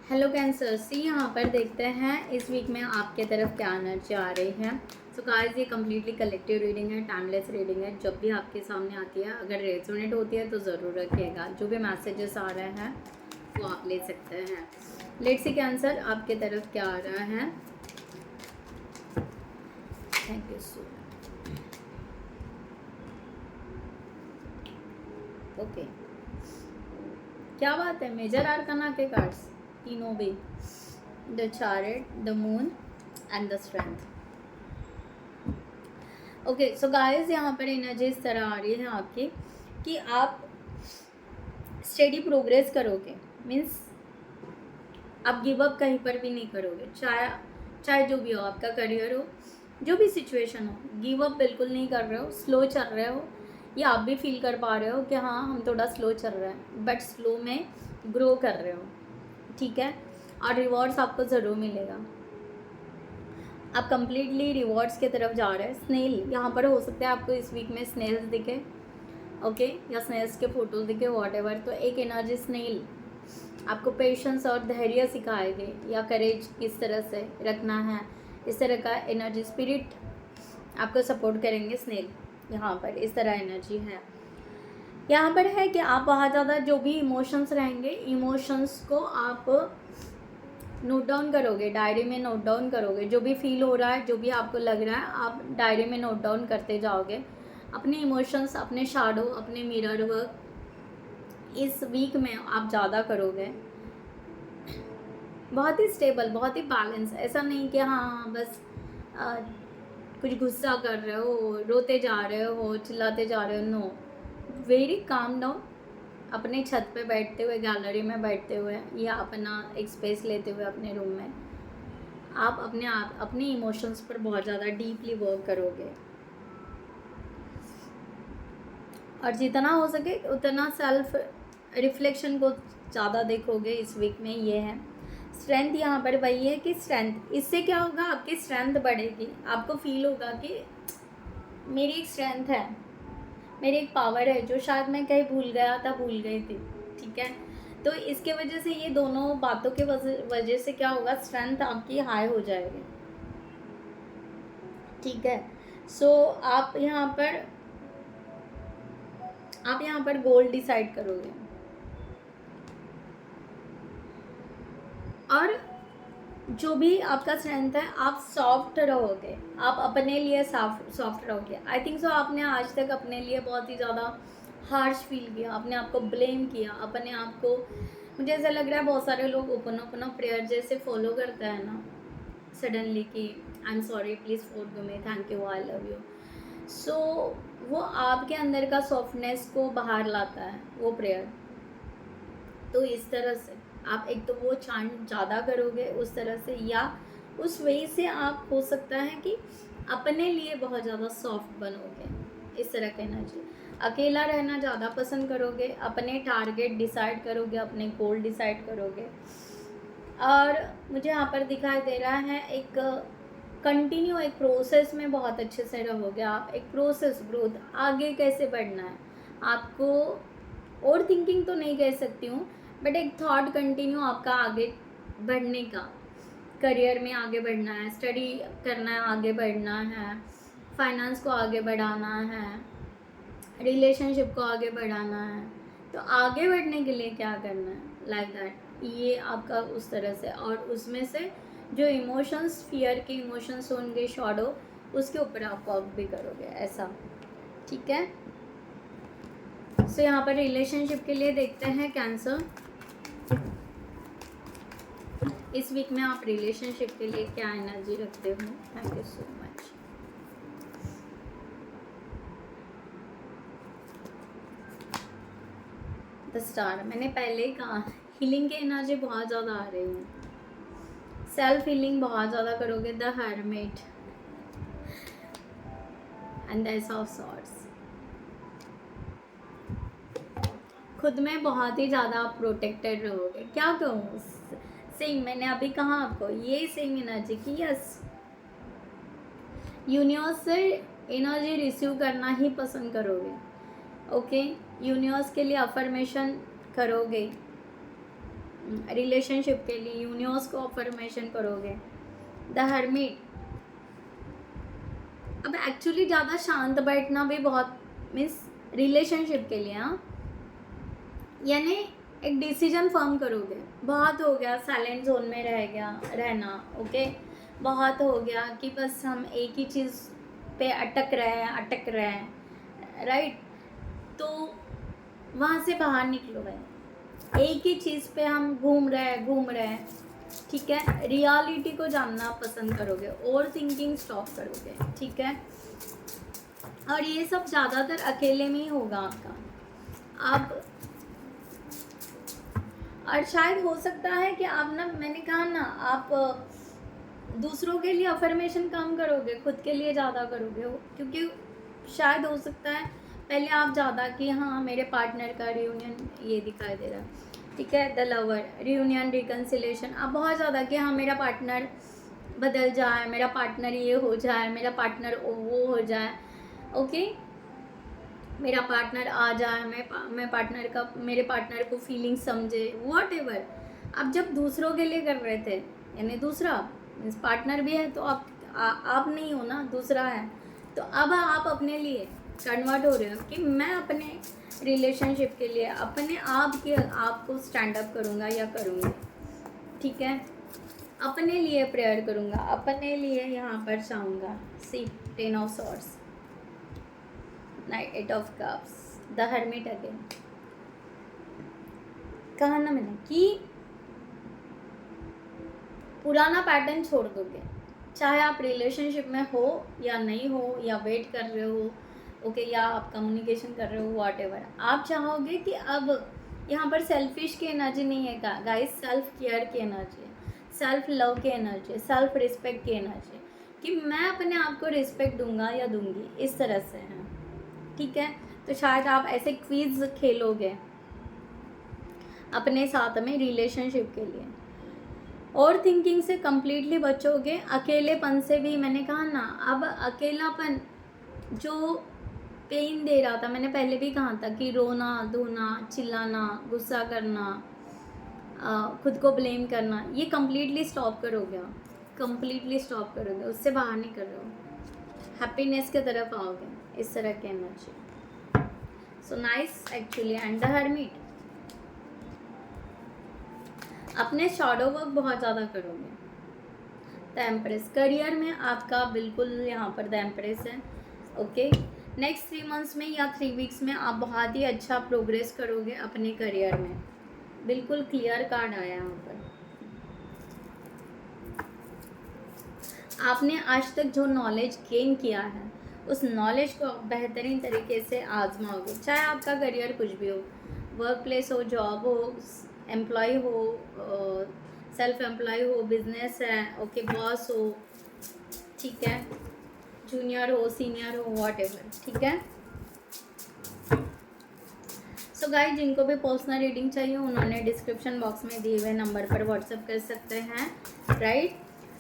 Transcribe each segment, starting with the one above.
Hello cancer सी, यहाँ पर देखते हैं इस वीक में आपके तरफ क्या एनर्जी आ रही है। सो गाइस, ये कम्प्लीटली कलेक्टिव रीडिंग है, टाइमलेस रीडिंग है। जब भी आपके सामने आती है, अगर रेजोनेट होती है तो ज़रूर रखिएगा। जो भी मैसेजेस आ रहे हैं वो आप ले सकते हैं। लेट्स सी कैंसर, आपके तरफ क्या आ रहा है। Thank you so much. Okay, क्या बात है। मेजर आर्काना के कार्ड्स तीनों भी, the chariot, the moon and the strength. Okay so guys, यहाँ पर एनर्जी इस तरह आ रही है आपकी कि आप स्टेडी प्रोग्रेस करोगे। मीन्स आप गिव अप कहीं पर भी नहीं करोगे, चाहे जो भी हो, आपका करियर हो, जो भी सिचुएशन हो, गिव अप बिल्कुल नहीं कर रहे हो। स्लो चल रहे हो, ये आप भी फील कर पा रहे हो कि हाँ हम थोड़ा स्लो चल रहे हैं, बट स्लो में ग्रो कर रहे हो, ठीक है। और रिवॉर्ड्स आपको ज़रूर मिलेगा। आप कंप्लीटली रिवॉर्ड्स की तरफ जा रहे हैं। स्नेल यहाँ पर हो सकता है आपको इस वीक में स्नेल्स दिखे, ओके, या स्नेल्स के फोटोज दिखे, वॉटएवर। तो एक एनर्जी स्नेल आपको पेशेंस और धैर्य सिखाएंगे, या करेज किस तरह से रखना है, इस तरह का एनर्जी स्पिरिट आपको सपोर्ट करेंगे। स्नेल यहाँ पर इस तरह एनर्जी है। यहाँ पर है कि आप बहुत ज़्यादा जो भी इमोशंस रहेंगे, इमोशंस को आप नोट डाउन करोगे, डायरी में नोट डाउन करोगे। जो भी फील हो रहा है, जो भी आपको लग रहा है, आप डायरी में नोट डाउन करते जाओगे। अपने इमोशंस, अपने शैडो, अपने मिरर वर्क इस वीक में आप ज़्यादा करोगे। बहुत ही स्टेबल, बहुत ही बैलेंस। ऐसा नहीं कि हाँ बस कुछ गुस्सा कर रहे हो, रोते जा रहे हो, चिल्लाते जा रहे हो। No, very calm down. अपने छत पे बैठते हुए, गैलरी में बैठते हुए, या अपना एक स्पेस लेते हुए अपने रूम में, आप अपने इमोशंस पर बहुत ज़्यादा डीपली वर्क करोगे। और जितना हो सके उतना सेल्फ रिफ्लेक्शन को ज़्यादा देखोगे इस वीक में। ये है स्ट्रेंथ। यहाँ पर वही है कि स्ट्रेंथ, इससे क्या होगा, आपकी स्ट्रेंथ बढ़ेगी। आपको फील होगा कि मेरी एक स्ट्रेंथ है, मेरी एक पावर है, जो शायद मैं कहीं भूल गया था, भूल गई थी, ठीक है। तो इसके वजह से, ये दोनों बातों के वजह से क्या होगा, स्ट्रेंथ आपकी हाई हो जाएगी, ठीक है। सो आप यहाँ पर गोल डिसाइड करोगे, और जो भी आपका स्ट्रेंथ है, आप सॉफ्ट रहोगे, आप अपने लिए सॉफ्ट रहोगे। आई थिंक सो आपने आज तक अपने लिए बहुत ही ज़्यादा हार्श फील किया, अपने आप को ब्लेम किया, अपने आप को, मुझे ऐसा लग रहा है बहुत सारे लोग ओपन प्रेयर जैसे फॉलो करता है ना सडनली, कि I am sorry, please forgive me, thank you, I love you. So वो आपके अंदर का सॉफ्टनेस को बाहर लाता है वो प्रेयर। तो इस तरह से आप एक तो वो चांट ज़्यादा करोगे उस तरह से, या उस वे से आप हो सकता है कि अपने लिए बहुत ज़्यादा सॉफ्ट बनोगे, इस तरह का एनर्जी। अकेला रहना ज़्यादा पसंद करोगे, अपने टारगेट डिसाइड करोगे, अपने गोल डिसाइड करोगे। और मुझे यहाँ पर दिखाई दे रहा है एक कंटिन्यू, एक प्रोसेस में बहुत अच्छे से रहोगे आप। एक प्रोसेस, ग्रोथ, आगे कैसे बढ़ना है आपको। ओवर थिंकिंग तो नहीं कह सकती हूँ, बट एक थॉट कंटिन्यू आपका आगे बढ़ने का, करियर में आगे बढ़ना है, स्टडी करना है, आगे बढ़ना है, फाइनेंस को आगे बढ़ाना है, रिलेशनशिप को आगे बढ़ाना है। तो आगे बढ़ने के लिए क्या करना है, लाइक दैट, ये आपका उस तरह से। और उसमें से जो इमोशंस, फियर के इमोशंस होंगे, शॉडो, उसके ऊपर आप वर्क भी करोगे, ऐसा, ठीक है। सो यहाँ पर रिलेशनशिप के लिए देखते हैं कैंसर, इस वीक में आप रिलेशनशिप के लिए क्या एनर्जी रखते हो। Thank you so much. The star, मैंने पहले ही कहा, हीलिंग की एनर्जी बहुत ज़्यादा आ रही है। सेल्फ हीलिंग बहुत ज़्यादा करोगे। The hermit and the S of swords, खुद में बहुत ही ज़्यादा आप प्रोटेक्टेड रहोगे। क्या कहूँ, सेम मैंने अभी कहा आपको, ये सेम एनर्जी की, यस, यूनिवर्स से एनर्जी रिसीव करना ही पसंद करोगे, ओके। यूनिवर्स के लिए अफर्मेशन करोगे, रिलेशनशिप के लिए यूनिवर्स को अफर्मेशन करोगे। द हर्मिट, अब एक्चुअली ज़्यादा शांत बैठना भी बहुत मीन्स रिलेशनशिप के लिए, हाँ, यानी एक डिसीजन फॉर्म करोगे। बहुत हो गया साइलेंट जोन में रहना, ओके, बहुत हो गया कि बस हम एक ही चीज़ पे अटक रहे हैं, राइट। तो वहाँ से बाहर निकलो भाई, एक ही चीज़ पे हम घूम रहे हैं, ठीक है। रियलिटी को जानना पसंद करोगे, ओवर थिंकिंग स्टॉप करोगे, ठीक है। और ये सब ज़्यादातर अकेले में ही होगा आपका। आप और शायद हो सकता है कि आप ना, मैंने कहा ना, आप दूसरों के लिए अफर्मेशन कम करोगे, खुद के लिए ज़्यादा करोगे, क्योंकि शायद हो सकता है पहले आप ज़्यादा कि हाँ मेरे पार्टनर का रियूनियन ये दिखाई दे रहा है, ठीक है। द लवर, रियूनियन, रिकन्सिलेशन, आप बहुत ज़्यादा कि हाँ मेरा पार्टनर बदल जाए, मेरा पार्टनर ये हो जाए, मेरा पार्टनर वो हो जाए, ओके, मेरा पार्टनर आ जाए, मैं पार्टनर का, मेरे पार्टनर को फीलिंग समझे, वॉट एवर। आप जब दूसरों के लिए कर रहे थे, यानी दूसरा मीन्स पार्टनर भी है तो आप नहीं हो ना, दूसरा है, तो अब आप अपने लिए कन्वर्ट हो रहे हो कि मैं अपने रिलेशनशिप के लिए अपने आप को स्टैंड अप करूँगा या करूँगी, ठीक है। अपने लिए प्रेयर करूँगा, अपने लिए यहाँ पर चाहूँगा। सी 10 of swords, night 8 of cups, the hermit again. कहा ना मैंने कि पुराना पैटर्न छोड़ दोगे, चाहे आप रिलेशनशिप में हो या नहीं हो, या वेट कर रहे हो, ओके, या आप कम्युनिकेशन कर रहे हो, वॉट एवर। आप चाहोगे कि अब यहाँ पर सेल्फिश की एनर्जी नहीं है गाइस, सेल्फ केयर की एनर्जी है, सेल्फ लव की एनर्जी है, सेल्फ रिस्पेक्ट की एनर्जी, कि मैं अपने आप को रिस्पेक्ट दूंगा या दूंगी, इस तरह से है, ठीक है। तो शायद आप ऐसे क्विज खेलोगे अपने साथ में रिलेशनशिप के लिए, और थिंकिंग से कम्प्लीटली बचोगे, अकेलेपन से भी। मैंने कहा ना, अब अकेलापन जो पेन दे रहा था, मैंने पहले भी कहा था कि रोना धोना, चिल्लाना, गुस्सा करना, खुद को ब्लेम करना, ये कम्प्लीटली स्टॉप करोगे, कम्प्लीटली स्टॉप करोगे, उससे बाहर नहीं कर रहे हो, हैप्पीनेस की तरफ आओगे, इस तरह की energy. So nice actually. And the hermit, अपने शैडो वर्क बहुत ज़्यादा करोगे। द एम्प्रेस, करियर में आपका बिल्कुल यहाँ पर द एम्प्रेस है, ओके। नेक्स्ट 3 मंथ्स में या 3 वीक्स में आप बहुत ही अच्छा प्रोग्रेस करोगे अपने करियर में, बिल्कुल क्लियर कार्ड आया यहाँ पर। आपने आज तक जो नॉलेज गेन किया है, उस नॉलेज को बेहतरीन तरीके से आजमाओगे, चाहे आपका करियर कुछ भी हो, वर्क प्लेस हो, जॉब हो, एम्प्लॉय हो, सेल्फ एम्प्लॉय हो, बिजनेस है, ओके, बॉस हो, ठीक है, जूनियर हो, सीनियर हो, वॉट एवर, ठीक है। सो गाइस, जिनको भी पर्सनल रीडिंग चाहिए उन्होंने डिस्क्रिप्शन बॉक्स में दिए हुए नंबर पर व्हाट्सएप कर सकते हैं, right.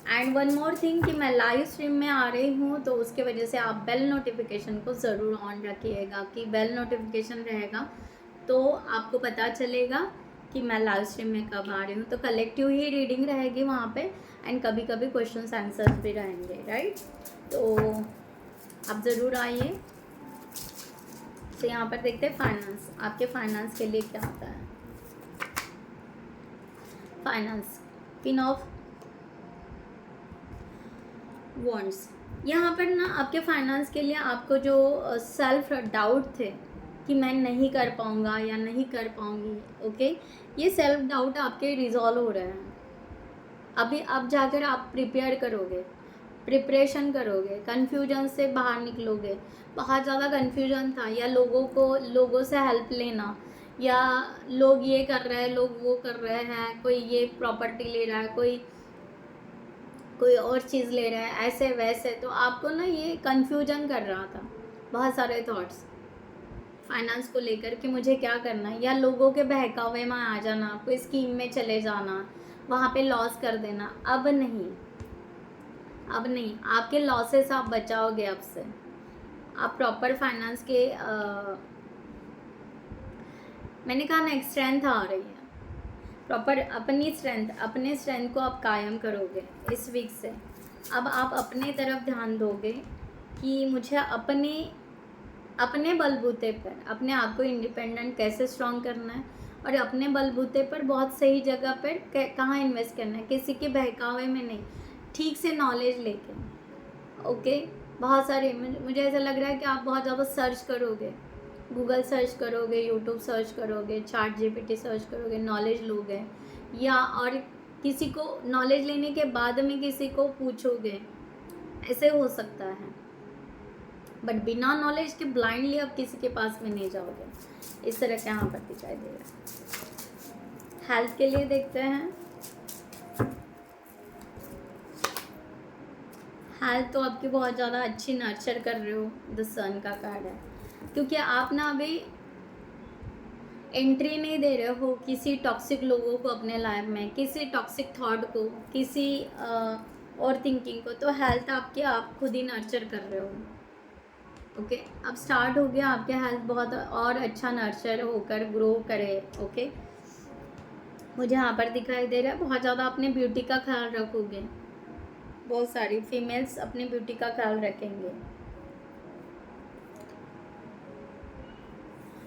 And one more thing कि मैं लाइव स्ट्रीम में आ रही हूँ, तो उसके वजह से आप बेल नोटिफिकेशन को ज़रूर ऑन रखिएगा, कि बेल नोटिफिकेशन रहेगा तो आपको पता चलेगा कि मैं लाइव स्ट्रीम में कब आ रही हूँ। तो कलेक्टिव ही रीडिंग रहेगी वहाँ पे, एंड कभी कभी क्वेश्चंस आंसर्स भी रहेंगे, राइट। तो आप ज़रूर आइए। तो यहाँ पर देखते हैं फाइनेंस, आपके फाइनेंस के लिए क्या होता है। फाइनेंस, क्वीन ऑफ वॉन्ड्स, यहाँ पर ना आपके फाइनेंस के लिए आपको जो सेल्फ डाउट थे कि मैं नहीं कर पाऊँगा या नहीं कर पाऊँगी, ओके, ये सेल्फ डाउट आपके रिजॉल्व हो रहे हैं। अभी अब जाकर आप प्रिपेयर करोगे, प्रिपरेशन करोगे, कन्फ्यूजन से बाहर निकलोगे। बहुत ज़्यादा कन्फ्यूजन था, या लोगों से हेल्प लेना, या लोग ये कर रहे हैं, लोग वो कर रहे हैं, कोई ये प्रॉपर्टी ले रहा है, कोई और चीज़ ले रहा है, ऐसे वैसे, तो आपको ना ये कन्फ्यूजन कर रहा था, बहुत सारे थॉट्स फाइनेंस को लेकर कि मुझे क्या करना है, या लोगों के बहकावे में आ जाना, कोई स्कीम में चले जाना, वहाँ पे लॉस कर देना। अब नहीं, आपके लॉसेस आप बचाओगे अब से। आप प्रॉपर फाइनेंस के मैंने कहा ना, एक स्ट्रेंथ आ रही है, प्रॉपर अपने स्ट्रेंथ को आप कायम करोगे इस वीक से। अब आप अपने तरफ ध्यान दोगे कि मुझे अपने बलबूते पर अपने आप को इंडिपेंडेंट कैसे स्ट्रॉन्ग करना है, और अपने बलबूते पर बहुत सही जगह पर कहाँ इन्वेस्ट करना है, किसी के बहकावे में नहीं, ठीक से नॉलेज लेके। ओके, बहुत सारे मुझे ऐसा लग रहा है कि आप बहुत ज़्यादा सर्च करोगे, गूगल सर्च करोगे, यूट्यूब सर्च करोगे, चैट जीपीटी सर्च करोगे, नॉलेज लोगे, या और किसी को नॉलेज लेने के बाद में किसी को पूछोगे, ऐसे हो सकता है। बट बिना नॉलेज के ब्लाइंडली आप किसी के पास में नहीं जाओगे, इस तरह के यहाँ पर दिखाई दे रहा है। हेल्थ के लिए देखते हैं। हेल्थ तो आपकी बहुत ज़्यादा अच्छी नर्चर कर रहे हो, द सन का कार्ड है, क्योंकि आप ना अभी एंट्री नहीं दे रहे हो किसी टॉक्सिक लोगों को अपने लाइफ में, किसी टॉक्सिक थॉट को, किसी और थिंकिंग को। तो हेल्थ आपकी आप खुद ही नर्चर कर रहे हो। ओके, अब स्टार्ट हो गया आपके हेल्थ बहुत और अच्छा नर्चर होकर ग्रो करे। ओके, मुझे यहाँ पर दिखाई दे रहा है बहुत ज़्यादा अपने ब्यूटी का ख्याल रखोगे, बहुत सारी फीमेल्स अपने ब्यूटी का ख्याल रखेंगे।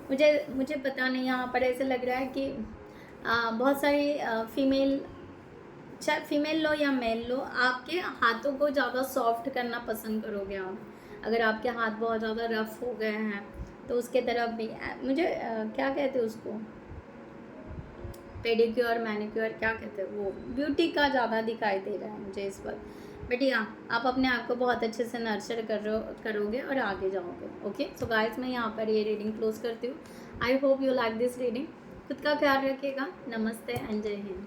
मुझे पता नहीं, यहाँ पर ऐसे लग रहा है कि बहुत सारी फीमेल, चाहे फीमेल लो या मेल लो, आपके हाथों को ज़्यादा सॉफ्ट करना पसंद करोगे आप। अगर आपके हाथ बहुत ज़्यादा रफ हो गए हैं तो उसके तरफ भी मुझे क्या कहते हैं उसको, पेडिक्योर मैनिक्योर क्या कहते हैं, वो ब्यूटी का ज़्यादा दिखाई दे रहा है मुझे इस वक्त। बट या आप अपने आप को बहुत अच्छे से नर्चर करोगे और आगे जाओगे। ओके, सो गाइस, मैं यहाँ पर ये रीडिंग क्लोज करती हूँ। I hope you like this reading. खुद का ख्याल रखिएगा। नमस्ते एंड जय हिंद।